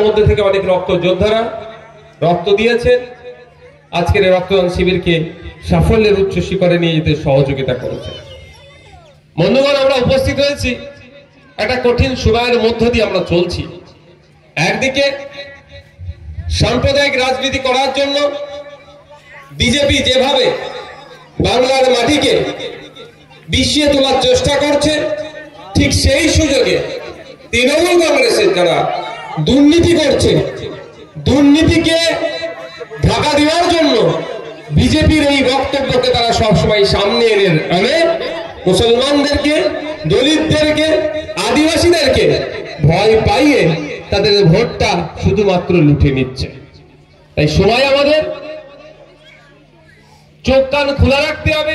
মধ্যে থেকে অনেক রক্ত যোদ্ধারা রক্ত দিয়েছেন, আজকের এই রক্তদান শিবিরকে সাফল্যের উচ্চ শিখরে নিয়ে যেতে সহযোগিতা করেছে। বন্ধুগণ, আমরা উপস্থিত হয়েছি একটা কঠিন সময়ের মধ্য দিয়ে আমরা চলছি। একদিকে সাম্প্রদায়িক রাজনীতি করার জন্য বিজেপি যেভাবে বাংলার মাটিকে বিষিয়ে তোলার চেষ্টা করছে, ঠিক সেই সুযোগে তৃণমূল কংগ্রেসের যারা দুর্নীতি করছে, দুর্নীতিকে ঢাকা দেওয়ার জন্য বিজেপির এই বক্তব্যকে তারা সবসময় সামনে এনে মুসলমানদেরকে, দলিতদেরকে, আদিবাসীদেরকে ভয় পাইয়ে তাদের ভোটটা শুধুমাত্র লুটে নিচ্ছে। তাই সময় আমাদের চোখ কান খোলা রাখতে হবে।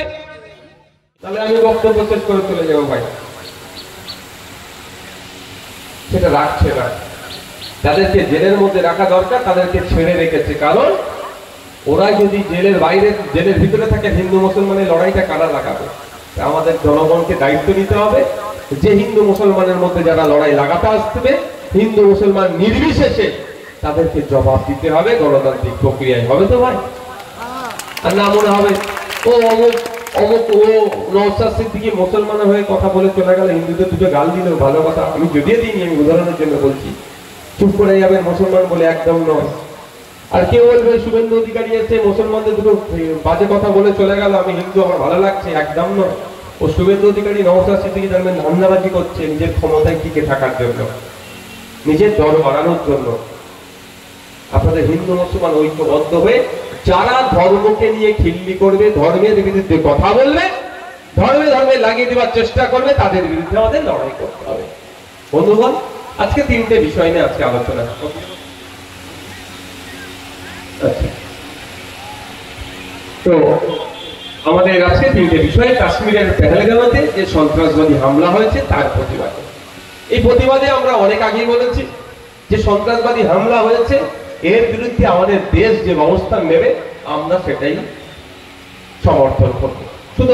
তাহলে আমি বক্তব্য শেষ করে চলে যাবো ভাই, সেটা রাখছে না। যাদেরকে জেলের মধ্যে রাখা দরকার তাদেরকে ছেড়ে রেখেছে, কারণ ওরা যদি জেলের বাইরে, জেলের ভিতরে থাকে, হিন্দু মুসলমানের লড়াইটা কারা লাগাবে? আমাদের জনগণকে দায়িত্ব নিতে হবে যে হিন্দু মুসলমানের মধ্যে যারা লড়াই লাগাতে আসবে, হিন্দু মুসলমান নির্বিশেষে তাদেরকে জবাব দিতে হবে, গণতান্ত্রিক প্রক্রিয়ায় হবে। তো ভাই, আর না মনে হবে ও অমুক অমুক, ও নওশাদ সিদ্দিকী মুসলমান হয়ে কথা বলে চলে গেল, হিন্দুদের দুটো গাল দিল, ভালো কথা, আমি যদিও দিইনি, আমি উদাহরণের জন্য বলছি, চুপ করে যাবেন মুসলমান বলে, একদম নয়। আর কেউ বলবে শুভেন্দু অধিকারী এসে মুসলমানদের দুটো বাজে কথা বলে চলে গেল, আমি হিন্দু, আমার ভালো লাগছে, একদম নয়। ও শুভেন্দু অধিকারী নওশাদ সিদ্দিকী দেখবেন ধান্দাবাজি করছে নিজের ক্ষমতায় টিকে থাকার জন্য, নিজের দল বাড়ানোর জন্য। আপনাদের হিন্দু মুসলমান ঐক্যবদ্ধ হয়ে যারা ধর্মকে নিয়ে খিল্লি করবে, ধর্মের বিরুদ্ধে কথা বলবে, ধর্মে লাগিয়ে দেওয়ার চেষ্টা করবে, তাদের বিরুদ্ধে আমাদের লড়াই করতে হবে। বন্ধুগণ, আজকে তিনটে বিষয় নিয়ে আজকে আলোচনা। তো আমাদের আজকে তিনটে বিষয়। কাশ্মীরের পেহেলগাঁওতে যে সন্ত্রাসবাদী হামলা হয়েছে তার প্রতিবাদে। এই প্রতিবাদে আমরা অনেক আগেই বলেছি যে সন্ত্রাসবাদী হামলা হয়েছে, এর বিরুদ্ধে আমাদের দেশ যে ব্যবস্থা নেবে আমরা সেটাই সমর্থন করব। শুধু